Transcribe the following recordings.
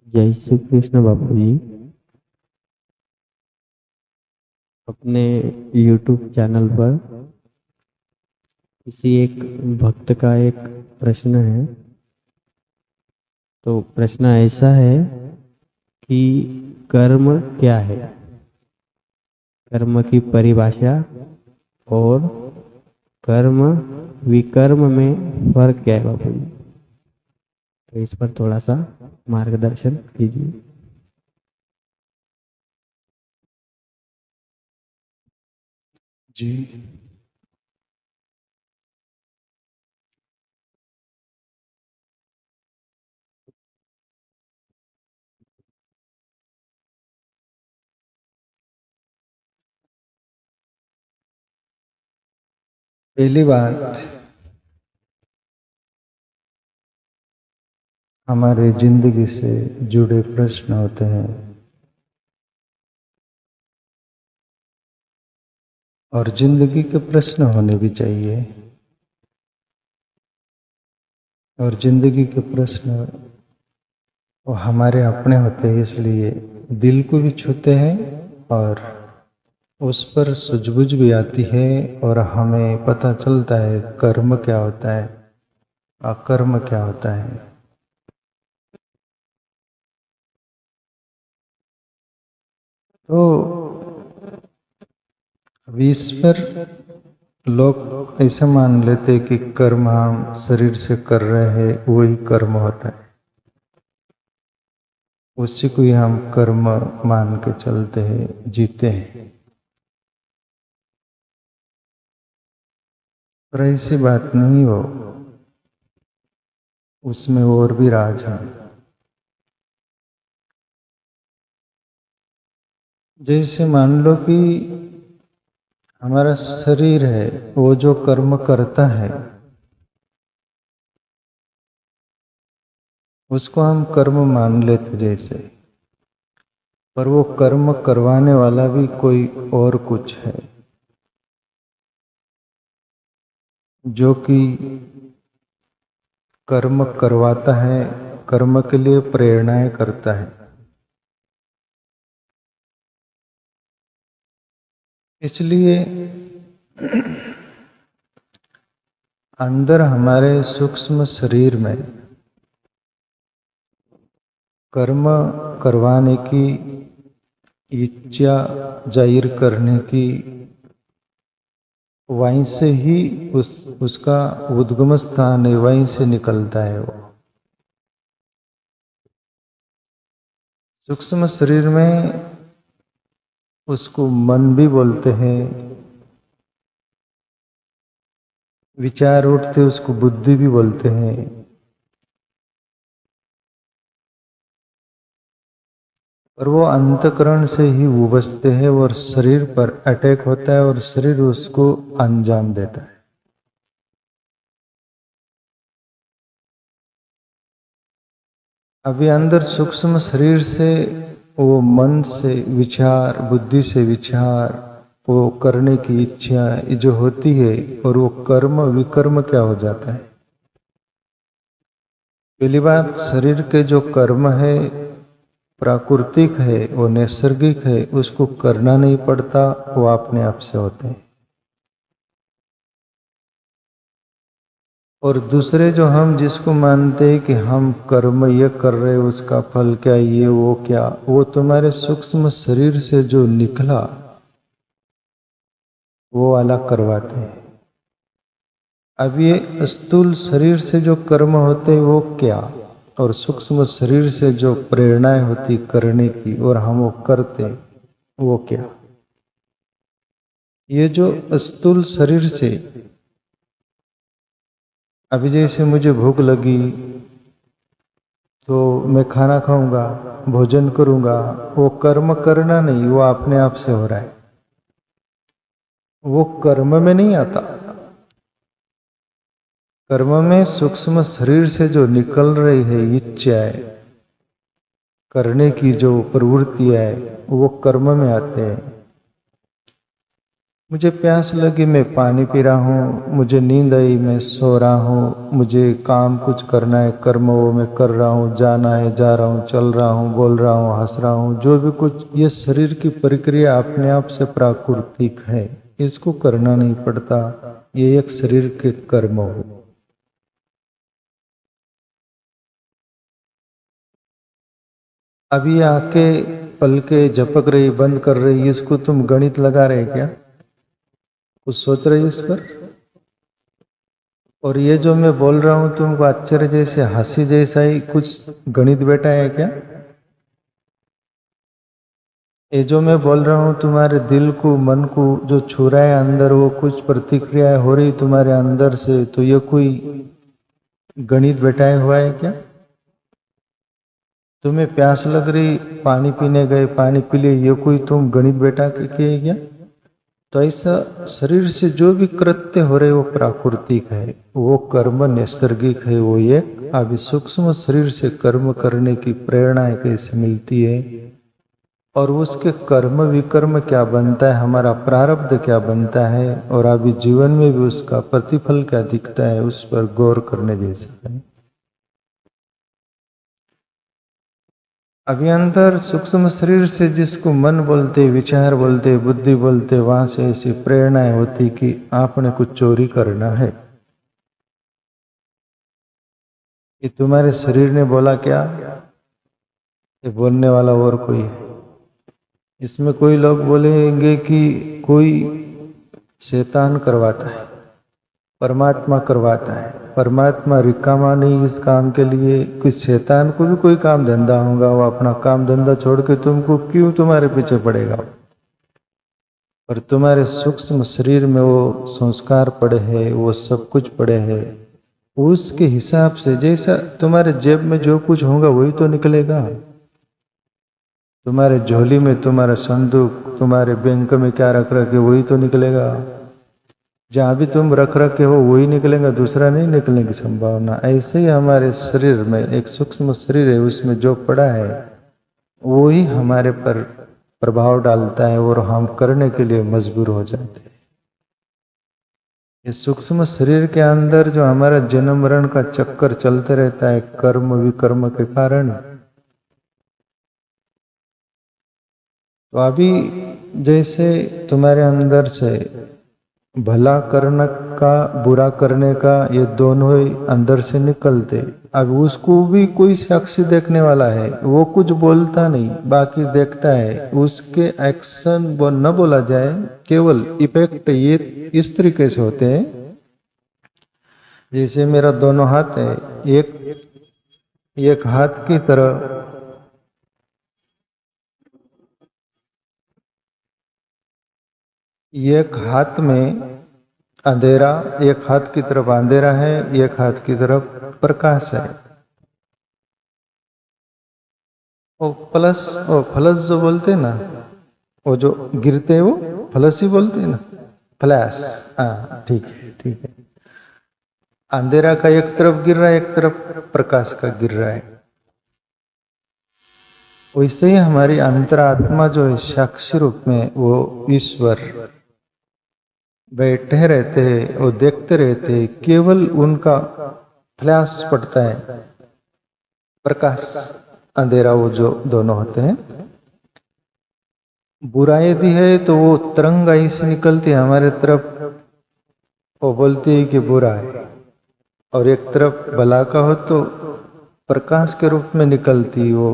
जय श्री कृष्ण बापू जी। अपने YouTube channel पर किसी एक भक्त का एक प्रश्न है। तो प्रश्न ऐसा है कि कर्म क्या है, कर्म की परिभाषा और कर्म विकर्म में फर्क क्या है बापू जी। तो इस पर थोड़ा सा मार्गदर्शन कीजिए। जी, पहली बात, हमारे जिंदगी से जुड़े प्रश्न होते हैं और जिंदगी के प्रश्न होने भी चाहिए। और जिंदगी के प्रश्न वो हमारे अपने होते हैं, इसलिए दिल को भी छूते हैं और उस पर सूझबूझ भी आती है और हमें पता चलता है कर्म क्या होता है, अकर्म क्या होता है। तो अभी इस पर लोग ऐसा मान लेते हैं कि कर्म हम शरीर से कर रहे हैं, वही कर्म होता है, उसी को ही हम कर्म मान के चलते हैं, जीते हैं। पर ऐसी बात नहीं हो, उसमें और भी राज है। जैसे मान लो कि हमारा शरीर है, वो जो कर्म करता है उसको हम कर्म मान लेते जैसे, पर वो कर्म करवाने वाला भी कोई और कुछ है जो कि कर्म करवाता है, कर्म के लिए प्रेरणाएं करता है। इसलिए अंदर हमारे सूक्ष्म शरीर में कर्म करवाने की इच्छा जाहिर करने की, वहीं से ही उसका उद्गम स्थान है, वहीं से निकलता है वो। सूक्ष्म शरीर में उसको मन भी बोलते हैं, विचार उठते उसको बुद्धि भी बोलते हैं। और वो अंतकरण से ही उबजते हैं और शरीर पर अटैक होता है और शरीर उसको अंजाम देता है। अभी अंदर सूक्ष्म शरीर से वो मन से विचार, बुद्धि से विचार, वो करने की इच्छा जो होती है, और वो कर्म विकर्म क्या हो जाता है। पहली बात, शरीर के जो कर्म है प्राकृतिक है, वो नैसर्गिक है, उसको करना नहीं पड़ता, वो अपने आप से होते हैं। और दूसरे जो हम जिसको मानते हैं कि हम कर्म ये कर रहे हैं, उसका फल क्या, ये वो क्या, वो तुम्हारे सूक्ष्म शरीर से जो निकला वो वाला करवाते हैं। अब ये स्थूल शरीर से जो कर्म होते हैं वो क्या, और सूक्ष्म शरीर से जो प्रेरणाएं होती करने की और हम वो करते वो क्या। ये जो स्थूल शरीर से, अभी जैसे मुझे भूख लगी तो मैं खाना खाऊंगा, भोजन करूंगा, वो कर्म करना नहीं, वो अपने आप से हो रहा है, वो कर्म में नहीं आता। कर्म में सूक्ष्म शरीर से जो निकल रही है इच्छाएं करने की, जो प्रवृत्ति है, वो कर्म में आते हैं। मुझे प्यास लगी, मैं पानी पी रहा हूँ, मुझे नींद आई, मैं सो रहा हूँ, मुझे काम कुछ करना है, कर्म वो मैं कर रहा हूँ, जाना है जा रहा हूँ, चल रहा हूँ, बोल रहा हूँ, हंस रहा हूँ, जो भी कुछ, ये शरीर की प्रक्रिया अपने आप से प्राकृतिक है, इसको करना नहीं पड़ता, ये एक शरीर के कर्म हो। अभी आके पल के झपक रही, बंद कर रही, इसको तुम गणित लगा रहे क्या? कुछ सोच रही इस पर? और ये जो मैं बोल रहा हूं तुमको आश्चर्य जैसे हंसी जैसा ही कुछ गणित बैठा है क्या? ये जो मैं बोल रहा हूं तुम्हारे दिल को, मन को जो छू रहा है अंदर, वो कुछ प्रतिक्रियाएं हो रही तुम्हारे अंदर से, तो ये कोई गणित बैठाया हुआ है क्या? तुम्हें प्यास लग रही, पानी पीने गए, पानी पी लिए, ये कोई तुम गणित बैठा के किए क्या? तो ऐसा शरीर से जो भी कृत्य हो रहे वो प्राकृतिक है, वो कर्म नैसर्गिक है। वो एक अभी सूक्ष्म शरीर से कर्म करने की प्रेरणा कैसे मिलती है और उसके कर्म विकर्म क्या बनता है, हमारा प्रारब्ध क्या बनता है और अभी जीवन में भी उसका प्रतिफल क्या दिखता है, उस पर गौर करने जैसा है। अभी अंदर सूक्ष्म शरीर से जिसको मन बोलते, विचार बोलते, बुद्धि बोलते, वहां से ऐसी प्रेरणाएं होती कि आपने कुछ चोरी करना है। कि तुम्हारे शरीर ने बोला क्या? ये बोलने वाला और कोई है। इसमें कोई लोग बोलेंगे कि कोई शैतान करवाता है, परमात्मा करवाता है, परमात्मा रिकामा नहीं इस काम के लिए, कोई शैतान को भी कोई काम धंधा होगा, वो अपना काम धंधा छोड़ के तुमको क्यों तुम्हारे पीछे पड़ेगा? और तुम्हारे सूक्ष्म शरीर में वो संस्कार पड़े हैं, वो सब कुछ पड़े हैं, उसके हिसाब से जैसा तुम्हारे जेब में जो कुछ होगा वही तो निकलेगा। तुम्हारे झोली में तुम्हारा संदूक, तुम्हारे बैंक में क्या रख रखे वही तो निकलेगा। जहां भी तुम रख रखे हो वही निकलेगा, दूसरा नहीं निकलने की संभावना। ऐसे ही हमारे शरीर में एक सूक्ष्म शरीर है, उसमें जो पड़ा है वही हमारे पर प्रभाव डालता है और हम करने के लिए मजबूर हो जाते हैं। इस सूक्ष्म शरीर के अंदर जो हमारा जन्म मरण का चक्कर चलते रहता है कर्म विकर्म के कारण, तो अभी जैसे तुम्हारे अंदर से भला करने का बुरा करने का ये दोनों ही अंदर से निकलते, अब उसको भी कोई साक्षी देखने वाला है, वो कुछ बोलता नहीं बाकी देखता है, उसके एक्शन वो न बोला जाए, केवल इफेक्ट ये इस तरीके से होते हैं। जैसे मेरा दोनों हाथ है, एक हाथ की तरह एक हाथ में अंधेरा, एक हाथ की तरफ अंधेरा है, एक हाथ की तरफ प्रकाश है। वो प्लस वो फ्लस जो बोलते हैं ना, वो जो गिरते हैं वो फ्लस ही बोलते हैं ना, फ्लैश। हाँ ठीक है ठीक है। अंधेरा का एक तरफ गिर रहा है, एक तरफ प्रकाश का गिर रहा है। वैसे ही हमारी अंतरात्मा जो है साक्षी रूप में वो ईश्वर बैठे रहते हैं, वो देखते रहते हैं, केवल उनका फ्लैश पड़ता है, प्रकाश अंधेरा, वो जो दोनों होते हैं। बुराई यदि है तो वो तरंग ऐसी निकलती है हमारे तरफ, वो बोलती है कि बुरा है, और एक तरफ भला का हो तो प्रकाश के रूप में निकलती वो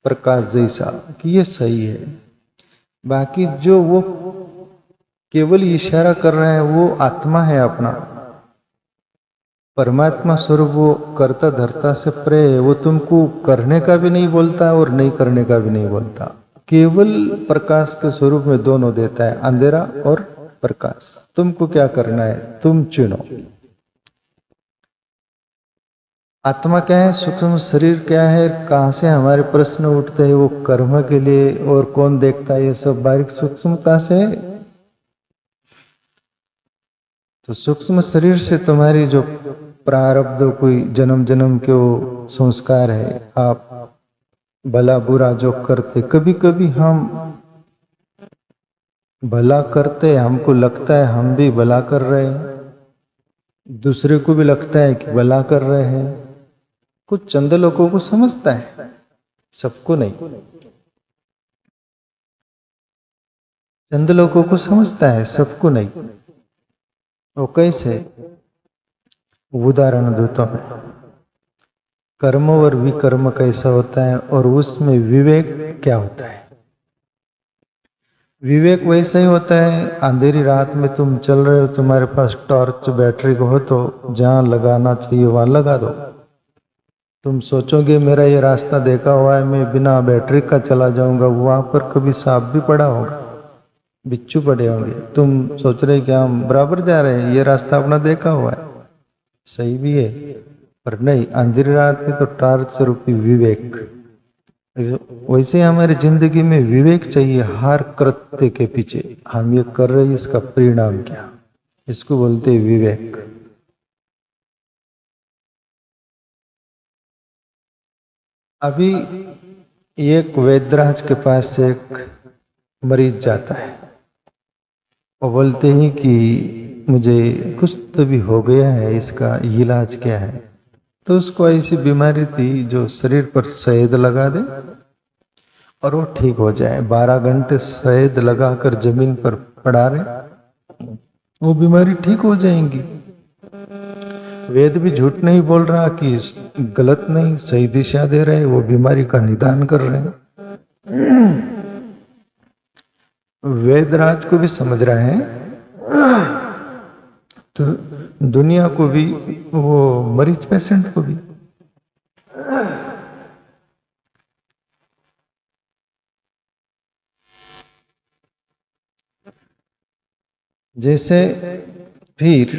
प्रकाश जैसा कि ये सही है। बाकी जो वो केवल इशारा कर रहे हैं वो आत्मा है अपना, परमात्मा स्वरूप वो करता धरता से परे है, वो तुमको करने का भी नहीं बोलता और नहीं करने का भी नहीं बोलता, केवल प्रकाश के स्वरूप में दोनों देता है, अंधेरा और प्रकाश। तुमको क्या करना है तुम चुनो। आत्मा क्या है, सूक्ष्म शरीर क्या है, कहां से हमारे प्रश्न उठते हैं, वो कर्म के लिए, और कौन देखता है, ये सब बारीक सूक्ष्मता से। तो सूक्ष्म शरीर से तुम्हारी जो प्रारब्ध कोई जन्म जन्म के वो संस्कार है, आप भला बुरा जो करते, कभी कभी हम भला करते हमको लगता है हम भी भला कर रहे हैं, दूसरे को भी लगता है कि भला कर रहे हैं। कुछ चंद लोगों को समझता है, सबको नहीं। चंद लोगों को समझता है, सबको नहीं। वो कैसे? उदाहरण देता हूं। कर्म और विकर्म कैसा होता है और उसमें विवेक क्या होता है। विवेक वैसा ही होता है, अंधेरी रात में तुम चल रहे हो, तुम्हारे पास टॉर्च बैटरी को हो तो जहां लगाना चाहिए वहां लगा दो। तुम सोचोगे मेरा ये रास्ता देखा हुआ है, मैं बिना बैटरी का चला जाऊंगा, वहां पर कभी सांप भी पड़ा होगा, बिच्छू पड़े होंगे। तुम सोच रहे कि हम बराबर जा रहे हैं, ये रास्ता अपना देखा हुआ है, सही भी है, पर नहीं, अंधेरी रात में तो टॉर्च रूपी विवेक। वैसे हमारी जिंदगी में विवेक चाहिए हर कृत्य के पीछे। हम ये कर रहे हैं, इसका परिणाम क्या, इसको बोलते हैं विवेक। अभी एक वैद्यराज के पास से एक मरीज जाता है, वो बोलते हैं कि मुझे कुछ तो भी हो गया है, इसका इलाज क्या है। तो उसको ऐसी बीमारी थी जो शरीर पर शहद लगा दे और वो ठीक हो जाए। 12 घंटे शहद लगाकर जमीन पर पड़ा रहे, वो बीमारी ठीक हो जाएंगी। वेद भी झूठ नहीं बोल रहा कि गलत नहीं, सही दिशा दे रहे, वो बीमारी का निदान कर रहे हैं। वेदराज को भी समझ रहा है, तो दुनिया को भी, वो मरीज पेशेंट को भी। जैसे फिर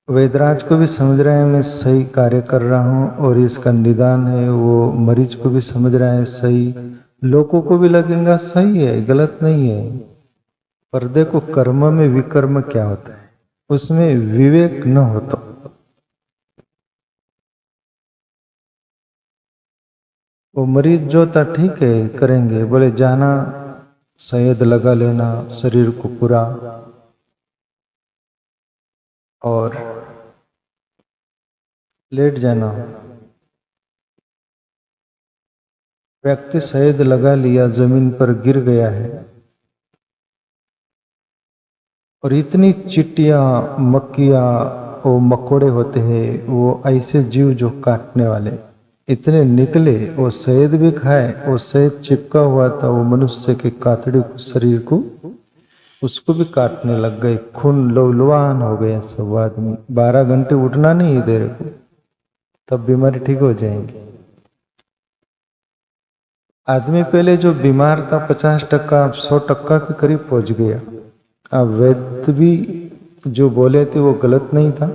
वेदराज को भी समझ रहा है मैं सही कार्य कर रहा हूं और इसका निदान है, वो मरीज को भी समझ रहा है सही, लोगों को भी लगेगा सही है, गलत नहीं है। पर देखो कर्म में विकर्म क्या होता है, उसमें विवेक न हो तो वो मरीज जो था ठीक है करेंगे, बोले जाना शहद लगा लेना शरीर को पूरा और लेट जाना। व्यक्ति शहद लगा लिया, जमीन पर गिर गया है और इतनी चिट्टियां मक्खियां वो मकोड़े होते हैं, वो ऐसे जीव जो काटने वाले इतने निकले, वो शहद भी खाए, वो शहद चिपका हुआ था, वो मनुष्य के कातड़े को, शरीर को, उसको भी काटने लग गए। खून लहूलुहान हो गए सब आदमी। 12 घंटे उठना नहीं है देर को, तब बीमारी ठीक हो जाएंगी। आदमी पहले जो बीमार था 50% 100% के करीब पहुंच गया। अब वैद्य भी जो बोले थे वो गलत नहीं था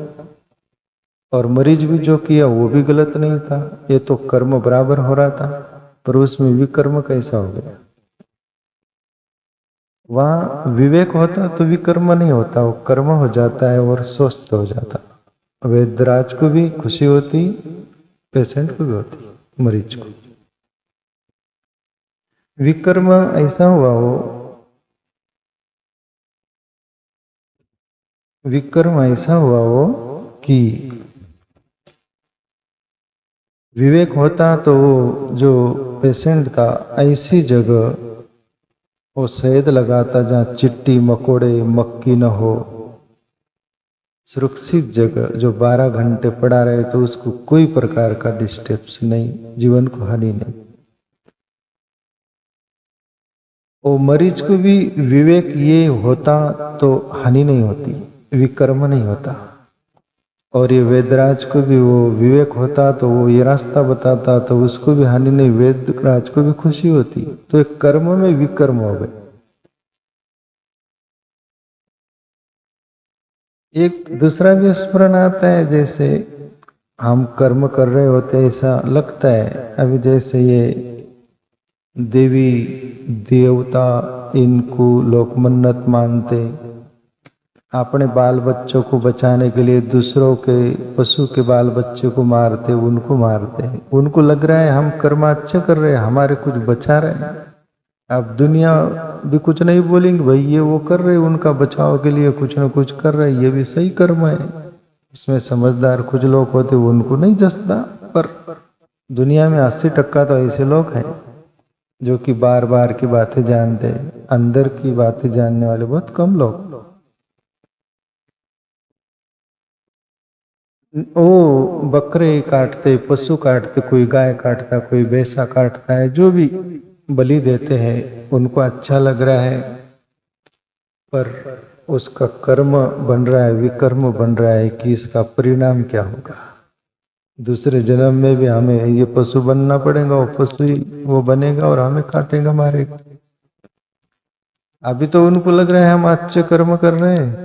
और मरीज भी जो किया वो भी गलत नहीं था। ये तो कर्म बराबर हो रहा था, पर उसमें विकर्म कैसा हो गया। वहां विवेक होता तो विकर्म नहीं होता, वो कर्म हो जाता है और स्वस्थ हो जाता। वैद्यराज को भी खुशी होती, पेशेंट को भी होती, मरीज को। विकर्म ऐसा हुआ, वो विकर्म ऐसा हुआ वो कि विवेक होता तो वो जो पेशेंट था ऐसी जगह वो शहद लगाता जहाँ चिट्टी मकोड़े मक्खी न हो, सुरक्षित जगह जो 12 घंटे पड़ा रहे तो उसको कोई प्रकार का डिस्टर्ब्स नहीं, जीवन को हानि नहीं। वो मरीज को भी विवेक ये होता तो हानि नहीं होती, विकर्म नहीं होता। और ये वेदराज को भी वो विवेक होता तो वो ये रास्ता बताता तो उसको भी हानि नहीं, वेदराज को भी खुशी होती। तो एक कर्म में विकर्म हो गए। एक दूसरा भी स्मरण आता है, जैसे हम कर्म कर रहे होते ऐसा लगता है। अभी जैसे ये देवी देवता इनको लोग मन्नत मानते, अपने बाल बच्चों को बचाने के लिए दूसरों के पशु के बाल बच्चों को मारते, उनको मारते हैं। उनको लग रहा है हम कर्म अच्छा कर रहे हैं, हमारे कुछ बचा रहे हैं। अब दुनिया भी कुछ नहीं बोलेंगे, भाई ये वो कर रहे, उनका बचाव के लिए कुछ ना कुछ कर रहे, ये भी सही कर्म है। इसमें समझदार कुछ लोग होते, उनको नहीं जसता, पर दुनिया में 80% तो ऐसे लोग हैं जो कि बार बार की बातें जानते, अंदर की बातें जानने वाले बहुत कम लोग। वो बकरे काटते, पशु काटते, कोई गाय काटता, कोई भैंसा काटता है, जो भी बलि देते हैं उनको अच्छा लग रहा है, पर उसका कर्म बन रहा है, विकर्म बन रहा है कि इसका परिणाम क्या होगा। दूसरे जन्म में भी हमें ये पशु बनना पड़ेगा, वो पशु ही वो बनेगा और हमें काटेगा, मारेगा। अभी तो उनको लग रहा है हम अच्छे कर्म कर रहे हैं,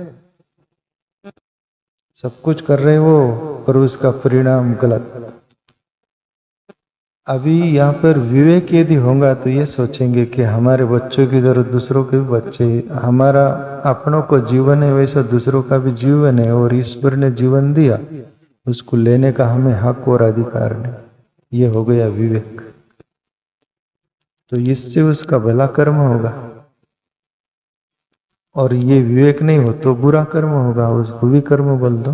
सब कुछ कर रहे हैं वो, पर उसका परिणाम गलत। अभी यहाँ पर विवेक यदि होगा तो ये सोचेंगे कि हमारे बच्चों की तरह दूसरों के भी बच्चे, हमारा अपनों को जीवन है वैसा दूसरों का भी जीवन है, और ईश्वर ने जीवन दिया, उसको लेने का हमें हक और अधिकार नहीं। ये हो गया विवेक, तो इससे उसका भला कर्म होगा। और ये विवेक नहीं हो तो बुरा कर्म होगा, उसको भी कर्म बोल दो।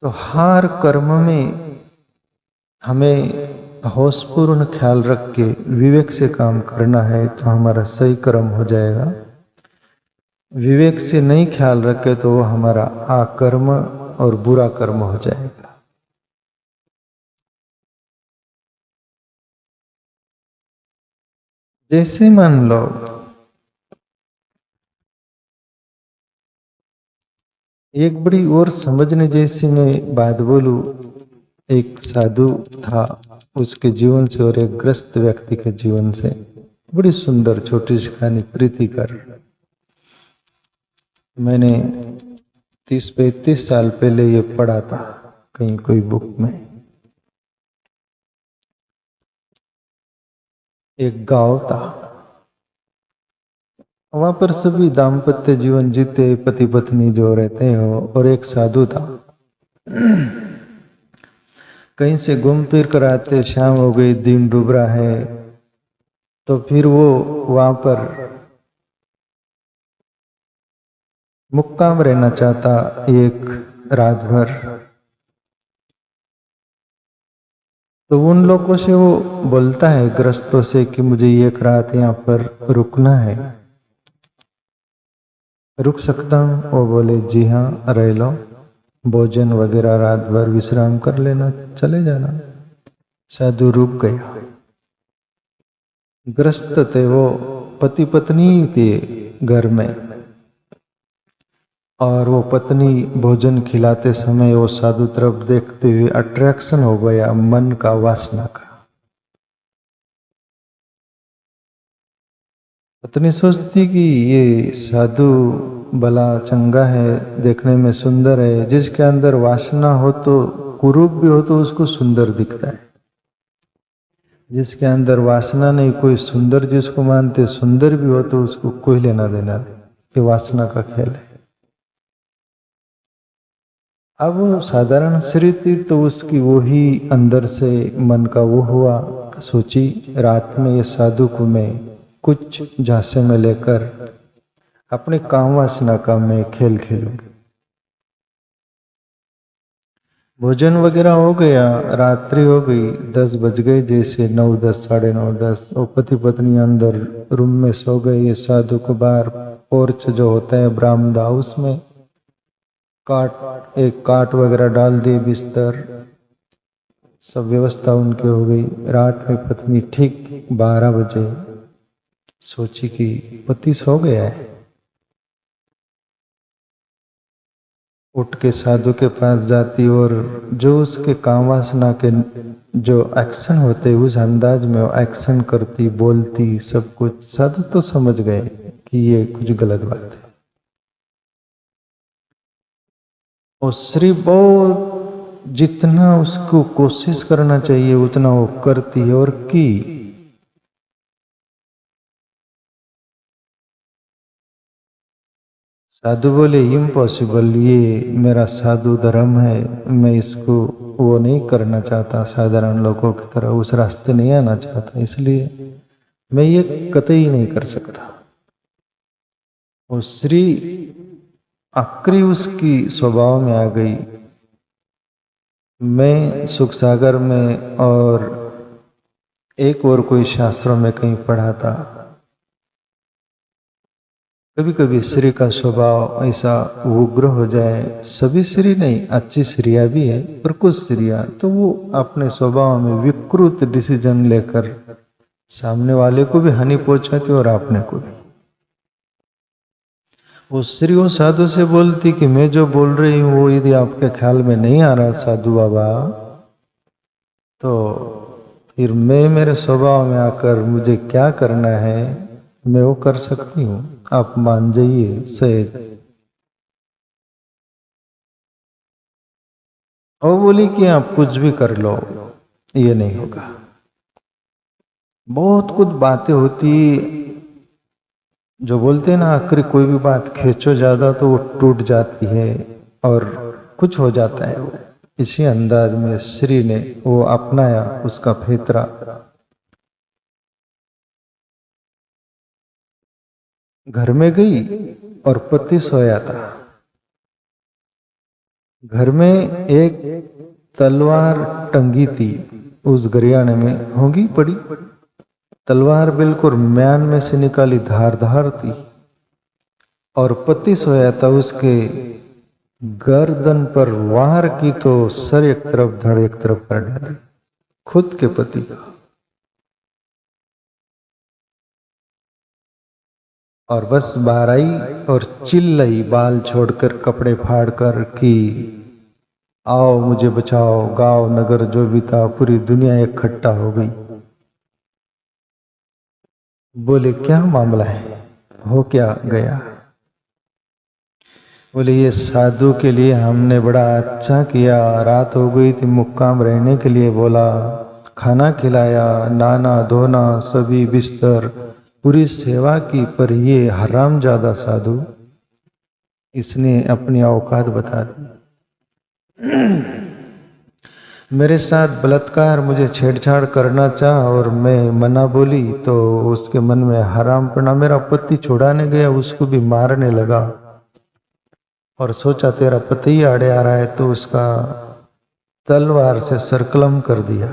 तो हर कर्म में हमें होशपूर्ण ख्याल रख के विवेक से काम करना है, तो हमारा सही कर्म हो जाएगा। विवेक से नहीं ख्याल रखे तो वो हमारा आकर्म और बुरा कर्म हो जाएगा। जैसे मान लो एक बड़ी और समझने जैसी मैं बात बोलूं, एक साधु था, उसके जीवन से और एक ग्रस्त व्यक्ति के जीवन से बड़ी सुंदर छोटी सी कहानी, प्रीतिकर। मैंने 30-35 साल पहले ये पढ़ा था कहीं कोई बुक में। एक गांव था, वहां पर सभी दाम्पत्य जीवन जीते, पति पत्नी जो रहते हैं, और एक साधु था। कहीं से घूम फिर कर आते, शाम हो गई, दिन डूब रहा है, तो फिर वो वहां पर मुक्काम रहना चाहता एक रात भर। तो उन लोगों से वो बोलता है, ग्रस्तों से, कि मुझे एक रात यहाँ पर रुकना है, रुक सकता हूँ? वो बोले जी हाँ, रह लो, भोजन वगैरह रात भर विश्राम कर लेना, चले जाना। साधु रुक गया। ग्रस्त थे वो, पति पत्नी थे घर में, और वो पत्नी भोजन खिलाते समय वो साधु तरफ देखते हुए अट्रैक्शन हो गया मन का, वासना का। पत्नी सोचती कि ये साधु भला चंगा है, देखने में सुंदर है, जिसके अंदर वासना हो तो, कुरूप भी हो तो उसको सुंदर दिखता है, जिसके अंदर वासना नहीं, कोई सुंदर जिसको मानते सुंदर भी हो तो उसको कोई लेना देना नहीं। ये वासना का खेल है। अब वो साधारण स्त्री थी, तो उसकी वो ही अंदर से मन का वो हुआ, सोची रात में ये साधु को मैं कुछ झांसे में लेकर अपने काम वासना का मैं खेल खेलूंगी। भोजन वगैरह हो गया, रात्रि हो गई, 10 बज गए, जैसे 9, 10, 9:30, 10, और पति पत्नी अंदर रूम में सो गए। ये साधु को बाहर पोर्च जो होता है बरामदा, उसमें एक काट वगैरह डाल दिए, बिस्तर, सब व्यवस्था उनकी हो गई। रात में पत्नी ठीक 12 बजे सोची कि पति सो गया है, उठ के साधु के पास जाती, और जो उसके काम वासना के जो एक्शन होते उस अंदाज में वो एक्शन करती, बोलती, सब कुछ। साधु तो समझ गए कि ये कुछ गलत बात है, और श्री बहुत जितना उसको कोशिश करना चाहिए उतना वो करती है, और की। साधु बोले इम्पॉसिबल, ये मेरा साधु धर्म है, मैं इसको वो नहीं करना चाहता, साधारण लोगों की तरह उस रास्ते नहीं आना चाहता, इसलिए मैं ये कतई नहीं कर सकता। वो श्री आखिरी उसकी स्वभाव में आ गई। मैं सुख सागर में और एक और कोई शास्त्रों में कहीं पढ़ा था, कभी कभी स्त्री का स्वभाव ऐसा उग्र हो जाए, सभी स्त्री नहीं, अच्छी स्त्रियां भी है, पर कुछ स्त्रियां तो वो अपने स्वभाव में विकृत डिसीजन लेकर सामने वाले को भी हानि पहुंचाती और अपने को भी। वो स्त्री वो साधु से बोलती कि मैं जो बोल रही हूँ वो यदि आपके ख्याल में नहीं आ रहा साधु बाबा, तो फिर मैं मेरे स्वभाव में आकर मुझे क्या करना है मैं वो कर सकती हूँ, आप मान जाइए सहज। और बोली कि आप कुछ भी कर लो, ये नहीं होगा। बहुत कुछ बातें होती, जो बोलते हैं ना आखिर कोई भी बात खींचो ज्यादा तो वो टूट जाती है और कुछ हो जाता है। वो इसी अंदाज में श्री ने वो अपनाया उसका फेतरा। घर में गई और पति सोया था। घर में एक तलवार टंगी थी, उस गरियाने में होगी पड़ी। तलवार बिल्कुल म्यान में से निकाली, धारदार थी, और पति सोया था, उसके गर्दन पर वार की तो सर एक तरफ धड़ एक तरफ कर डाली, खुद के पति का। और बस बाहर आई और चिल्लाई बाल छोड़कर कपड़े फाड़कर कि आओ मुझे बचाओ। गांव नगर जो भी था पूरी दुनिया इकट्ठा हो गई। बोले क्या मामला है, हो क्या गया? बोले ये साधु के लिए हमने बड़ा अच्छा किया, रात हो गई थी, मुक्काम रहने के लिए बोला, खाना खिलाया, नाना धोना सभी बिस्तर पूरी सेवा की, पर ये हरामजादा साधु इसने अपनी औकात बता दी। मेरे साथ बलात्कार, मुझे छेड़छाड़ करना चाहा और मैं मना बोली तो उसके मन में हराम पड़ा। मेरा पति छुड़ाने गया, उसको भी मारने लगा और सोचा तेरा पति ही आड़े आ रहा है तो उसका तलवार से सरकलम कर दिया।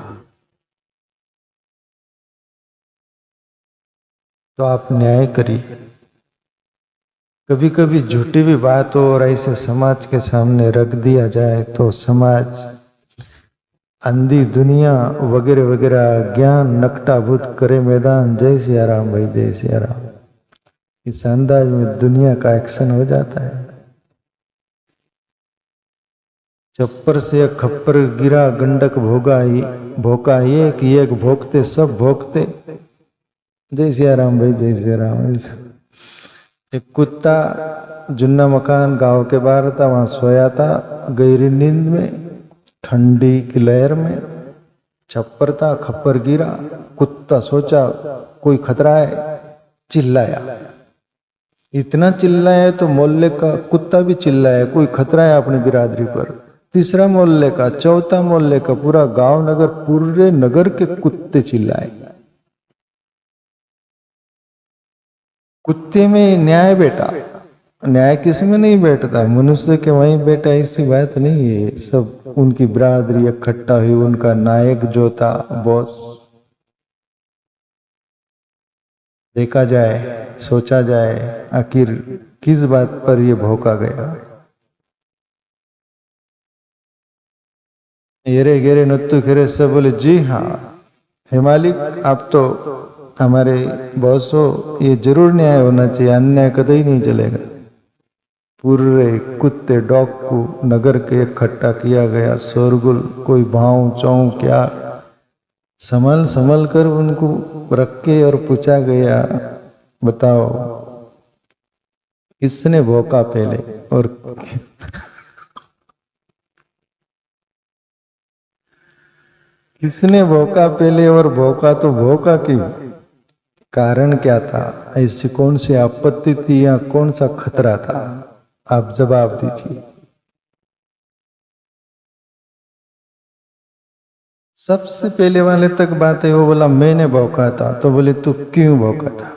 तो आप न्याय करिए। कभी कभी झूठी भी बात हो और ऐसे समाज के सामने रख दिया जाए तो समाज अंधी दुनिया वगैरह वगैरह ज्ञान नकटाभूत करे मैदान। जय सिया राम भाई, जय सिया राम। इस अंदाज में दुनिया का एक्शन हो जाता है। चप्पर से खप्पर गिरा, गंडक भोका एक भोगते सब भोगते। जय सिया राम भाई, जय सिया राम। एक कुत्ता जुन्ना मकान गांव के बाहर था, वहां सोया था गहरी नींद में, ठंडी की लहर में। छप्पर था, खप्पर गिरा, कुत्ता सोचा कोई खतरा है, चिल्लाया। इतना चिल्लाया तो मोहल्ले का कुत्ता भी चिल्लाया कोई खतरा है अपनी बिरादरी पर। तीसरा मोहल्ले का, चौथा मोहल्ले का, पूरा गांव नगर, पूरे नगर के कुत्ते चिल्लाए। कुत्ते में न्याय बैठा, न्याय किस में नहीं बैठता, मनुष्य के वहीं बैठा, ऐसी बात नहीं है। सब उनकी बिरादरी इकट्ठा हुई, उनका नायक जो था बॉस। देखा जाए, सोचा जाए आखिर किस बात पर ये भौंका गया। येरे गेरे नत्तू खेरे सब बोले जी हाँ हे मालिक, आप तो हमारे बॉस हो, ये जरूर न्याय होना चाहिए, अन्याय कतई नहीं चलेगा। पूरे कुत्ते डॉग को नगर के इकट्ठा किया गया, शोरगुल, कोई भाव चौं क्या, संभल कर उनको रख के और पूछा गया बताओ किसने भौंका पहले और किसने भौंका पहले और भौंका तो भौंका क्यों, कारण क्या था, ऐसी कौन सी आपत्ति थी या कौन सा खतरा था। आप जवाब दीजिए। सबसे पहले वाले तक बात है, वो बोला मैंने भौंका था। तो बोले तू क्यों भौंका था?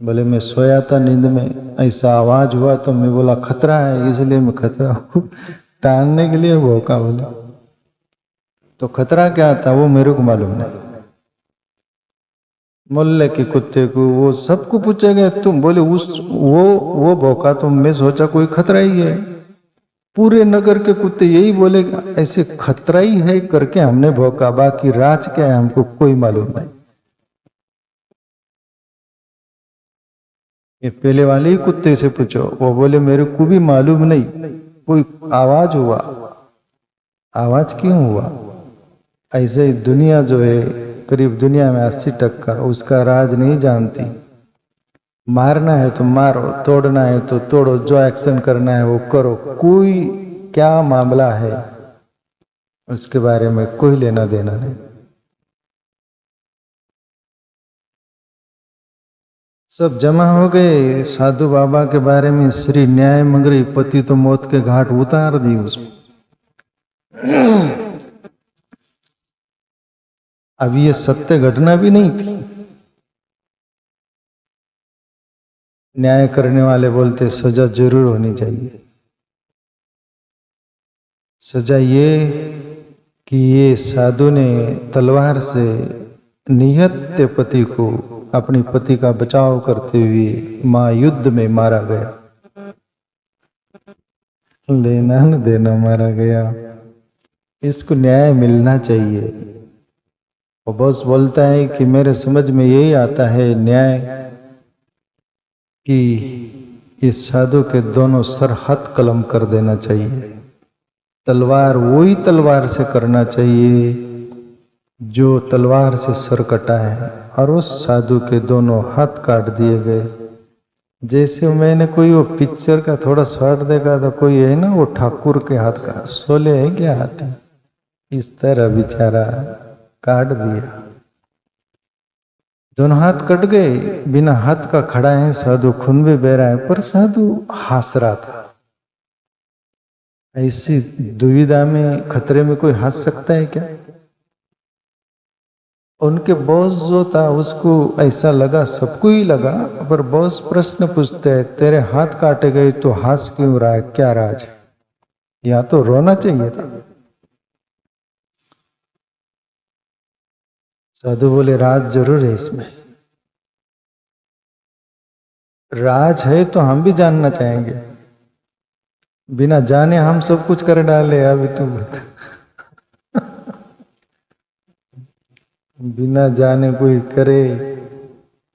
बोले मैं सोया था, नींद में ऐसा आवाज हुआ तो मैं बोला खतरा है, इसलिए मैं खतरा को टालने के लिए भौंका। बोले तो खतरा क्या था वो मेरे को मालूम नहीं। मोहल्ले के कुत्ते को वो सबको पूछेगा तुम। बोले उस वो भौंका तो मैं सोचा कोई खतरा ही है। पूरे नगर के कुत्ते यही बोले ऐसे खतरा ही है करके हमने भौंका, बाकी राज क्या है हमको कोई मालूम नहीं। ये पहले वाले ही कुत्ते से पूछो, वो बोले मेरे को भी मालूम नहीं, कोई आवाज हुआ। आवाज क्यों हुआ? ऐसे ही दुनिया जो है, करीब दुनिया में 80% उसका राज नहीं जानती। मारना है तो मारो, तोड़ना है तो तोड़ो, जो एक्शन करना है वो करो, कोई क्या मामला है उसके बारे में कोई लेना देना नहीं। सब जमा हो गए साधु बाबा के बारे में श्री न्याय मंगरी पति तो मौत के घाट उतार दी उसमें। अब ये सत्य घटना भी नहीं थी। न्याय करने वाले बोलते सजा जरूर होनी चाहिए। सजा ये कि ये साधु ने तलवार से निहत्थे पति को, अपनी पति का बचाव करते हुए महायुद्ध में मारा गया। लेना न देना मारा गया। इसको न्याय मिलना चाहिए। वो बॉस बोलता है कि मेरे समझ में यही आता है न्याय कि इस साधु के दोनों सर हाथ कलम कर देना चाहिए। तलवार वही तलवार से करना चाहिए जो तलवार से सर कटा है, और उस साधु के दोनों हाथ काट दिए गए। जैसे मैंने कोई वो पिक्चर का थोड़ा शॉर्ट देखा था, कोई है ना वो ठाकुर के हाथ का, सोले है क्या हाथ है, इस तरह बेचारा काट दिया। दोनों हाथ कट गए, बिना हाथ का खड़ा है साधु, खून भी बह रहा है, पर साधु हंस रहा था। ऐसी दुविधा में, खतरे में कोई हंस सकता है क्या? उनके बॉस जो था उसको ऐसा लगा, सबको ही लगा, पर बॉस प्रश्न पूछते हैं तेरे हाथ काटे गए तो हंस क्यों रहा है, क्या राज है? या तो रोना चाहिए था। साधु बोले राज जरूर है इसमें। राज है तो हम भी जानना चाहेंगे। बिना जाने हम सब कुछ कर डाले। अभी तू बिना जाने कोई करे,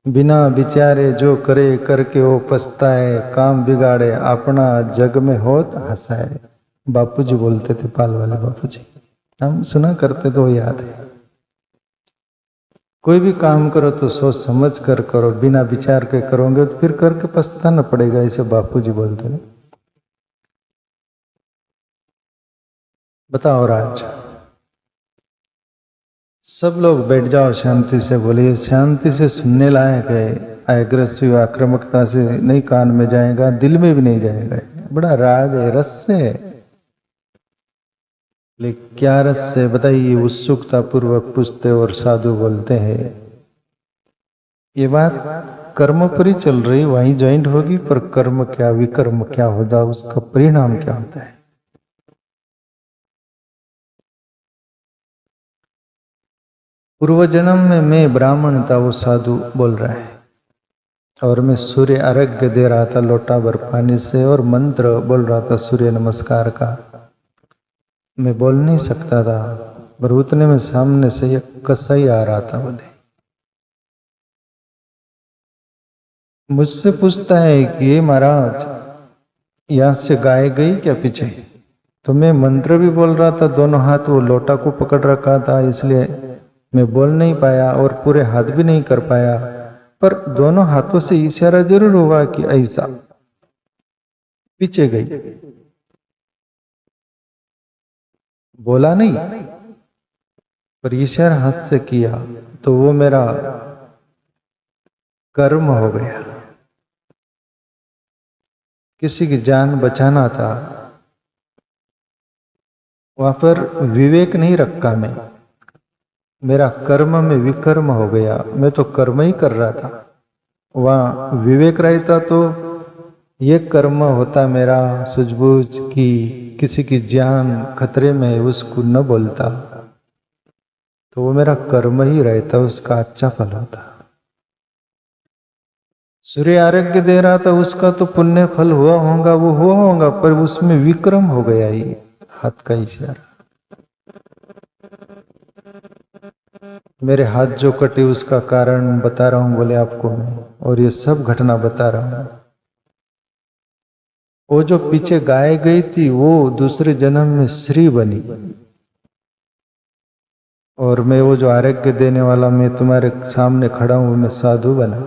बिना विचारे जो करे, करके वो पछताए, काम बिगाड़े, अपना जग में होत हंसाए। बापूजी बोलते थे, पाल वाले बापूजी, हम सुना करते तो याद है। कोई भी काम करो तो सोच समझ कर करो, बिना विचार के करोगे तो फिर करके पछताना पड़ेगा, ऐसे बापूजी बोलते थे। बताओ राज। सब लोग बैठ जाओ शांति से। बोलिए शांति से सुनने लायक है, एग्रेसिव आक्रामकता से नहीं कान में जाएगा, दिल में भी नहीं जाएगा। बड़ा राज है, रस से। लेकिन क्या रस से बताइए? उत्सुकता पूर्वक पूछते और साधु बोलते हैं ये बात कर्म पर ही चल रही, वहीं ज्वाइंट होगी, पर कर्म क्या विकर्म क्या होता, उसका परिणाम क्या होता है? पूर्व जन्म में मैं ब्राह्मण था, वो साधु बोल रहा है, और मैं सूर्य अर्घ्य दे रहा था लोटा भर पानी से, और मंत्र बोल रहा था सूर्य नमस्कार का। मैं बोल नहीं सकता था, पर उतने में सामने से एक कसाई आ रहा था। बोले मुझसे पूछता है कि ये महाराज यहाँ से गाय गई क्या पीछे? तो मैं मंत्र भी बोल रहा था, दोनों हाथ वो लोटा को पकड़ रखा था, इसलिए मैं बोल नहीं पाया और पूरे हाथ भी नहीं कर पाया, पर दोनों हाथों से इशारा जरूर हुआ कि ऐसा पीछे गई। बोला नहीं, पर इशारा हाथ से किया, तो वो मेरा कर्म हो गया। किसी की जान बचाना था, वहां पर विवेक नहीं रखा मैं, मेरा कर्म में विकर्म हो गया, मैं तो कर्म ही कर रहा था। वहां विवेक रहता तो ये कर्म होता मेरा सूझबूझ की किसी की जान खतरे में है उसको न बोलता, तो वो मेरा कर्म ही रहता, उसका अच्छा फल होता। सूर्य आरोग्य दे रहा था, उसका तो पुण्य फल हुआ होगा, वो हुआ होगा, पर उसमें विक्रम हो गया ही, हाथ का इशारा। मेरे हाथ जो कटे उसका कारण बता रहा हूं बोले आपको मैं, और ये सब घटना बता रहा हूं। वो जो पीछे गाय गई थी वो दूसरे जन्म में श्री बनी, और मैं वो जो आरोग्य देने वाला मैं तुम्हारे सामने खड़ा हूं मैं साधु बना,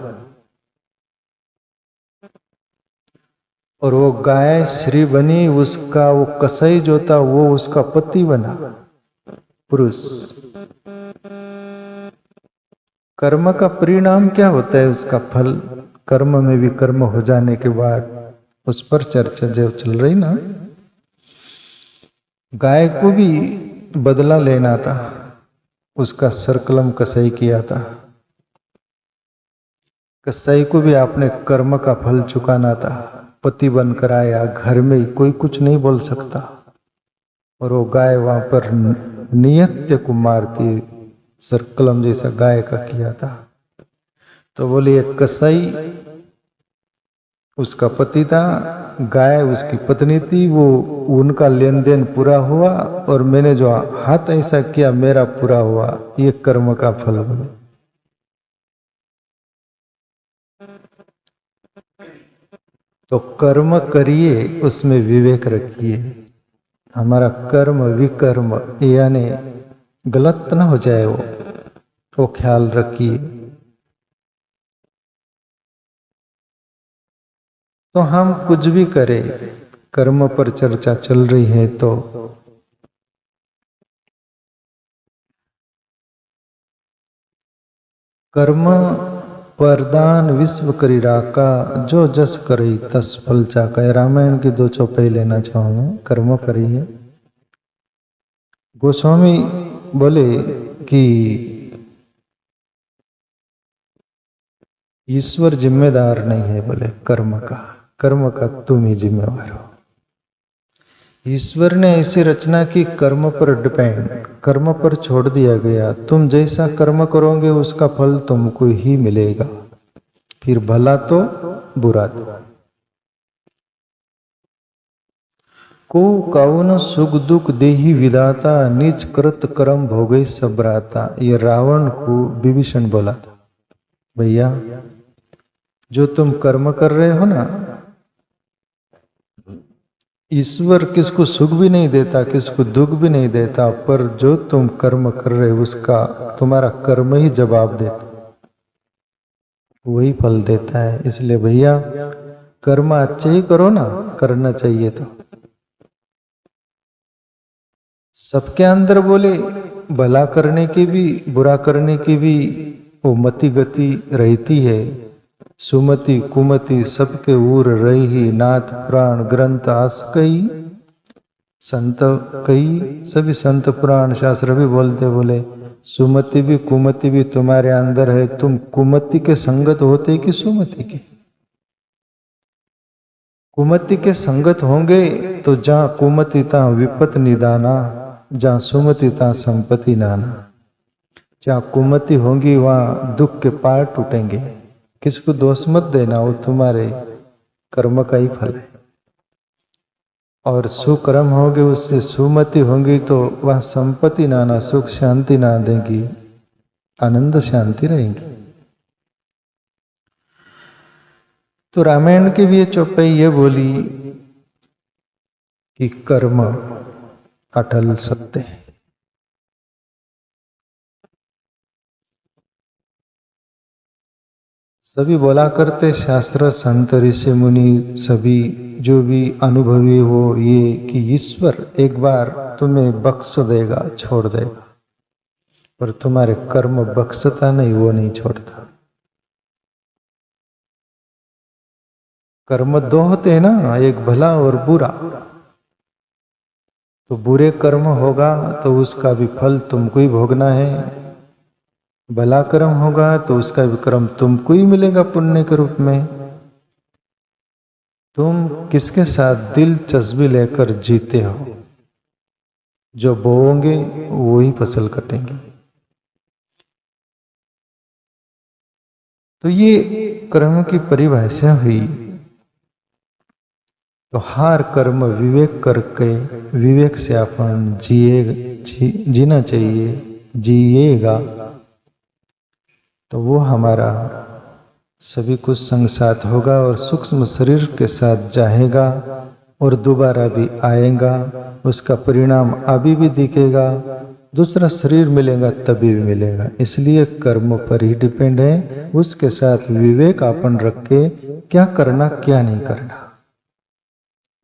और वो गाय श्री बनी, उसका वो कसाई जो था वो उसका पति बना पुरुष। कर्म का परिणाम क्या होता है, उसका फल, कर्म में भी कर्म हो जाने के बाद उस पर चर्चा जो चल रही ना। गाय को भी बदला लेना था, उसका सरकलम कसाई किया था, कसाई को भी आपने कर्म का फल चुकाना था। पति बनकर आया, घर में कोई कुछ नहीं बोल सकता, और वो गाय वहां पर नियत्य को मारती, सरकलम जैसा गाय का किया था। तो बोले एक कसाई उसका पति था, गाय उसकी पत्नी थी, वो उनका लेन देन पूरा हुआ, और मैंने जो हाथ ऐसा किया मेरा पूरा हुआ, ये कर्म का फल बोले। तो कर्म करिए, उसमें विवेक रखिए, हमारा कर्म विकर्म यानी गलत न हो जाए, वो ख्याल रखिए। तो हम कुछ भी करें, कर्म पर चर्चा चल रही है, तो कर्म वरदान विश्व करी राका, जो जस करी तस फल चाका। रामायण की 2 चौपाई लेना चाहूँ मैं, कर्म करिए। गोस्वामी बोले कि ईश्वर जिम्मेदार नहीं है, बोले कर्म का तुम ही जिम्मेवार हो। ईश्वर ने ऐसी रचना की कर्म पर डिपेंड, कर्म पर छोड़ दिया गया, तुम जैसा कर्म करोगे उसका फल तुमको ही मिलेगा, फिर भला तो बुरा तो। को कौन सुख दुख देही विदाता, निज कृत कर्म भोगे सबराता। ये रावण को विभीषण बोला था, भैया जो तुम कर्म कर रहे हो ना, ईश्वर किसको सुख भी नहीं देता, किसको दुख भी नहीं देता, पर जो तुम कर्म कर रहे हो उसका तुम्हारा कर्म ही जवाब देता, वही फल देता है। इसलिए भैया कर्म अच्छे ही करो ना, करना चाहिए। तो सबके अंदर बोले भला करने की भी बुरा करने की भी वो मति गति रहती है, सुमति कुमति सबके उर रही, नाथ पुराण ग्रंथ आस कई, संत कई, सभी संत पुराण शास्त्र भी बोलते, बोले सुमति भी कुमति भी तुम्हारे अंदर है, तुम कुमति के संगत होते कि सुमति के। कुमति के संगत होंगे तो जहां कुमति तहां विपत निदाना, जहां सुमति तहां संपत्ति नाना। जहां कुमति होंगी वहां दुख के पार टूटेंगे। किसको दोष मत देना, वो तुम्हारे कर्म का ही फल है। और सुकर्म होंगे उससे सुमति होंगी तो वह संपत्ति नाना, सुख शांति ना देगी, आनंद शांति रहेंगी। तो रामायण की भी ये चौपाई ये बोली कि कर्म अटल सत्य है। सभी बोला करते शास्त्र संत ऋषि मुनि सभी जो भी अनुभवी हो ये कि ईश्वर एक बार तुम्हें बख्श देगा, छोड़ देगा, पर तुम्हारे कर्म बख्शता नहीं, वो नहीं छोड़ता। कर्म दो होते हैं ना, एक भला और बुरा। तो बुरे कर्म होगा तो उसका भी फल तुमको ही भोगना है, भला कर्म होगा तो उसका भी कर्म तुमको ही मिलेगा पुण्य के रूप में। तुम किसके साथ दिलचस्पी लेकर जीते हो? जो बोओगे वो ही फसल कटेंगे। तो ये कर्म की परिभाषा हुई। तो हर कर्म विवेक करके, विवेक से अपन जीना चाहिए, जिएगा तो वो हमारा सभी कुछ संग साथ होगा और सूक्ष्म शरीर के साथ जाएगा और दोबारा भी आएगा। उसका परिणाम अभी भी दिखेगा, दूसरा शरीर मिलेगा तभी भी मिलेगा। इसलिए कर्म पर ही डिपेंड है, उसके साथ विवेक अपन रख के क्या करना क्या नहीं करना।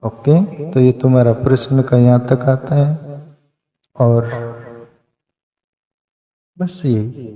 ओके, तो ये तुम्हारा प्रश्न का यहाँ तक आता है और बस यही।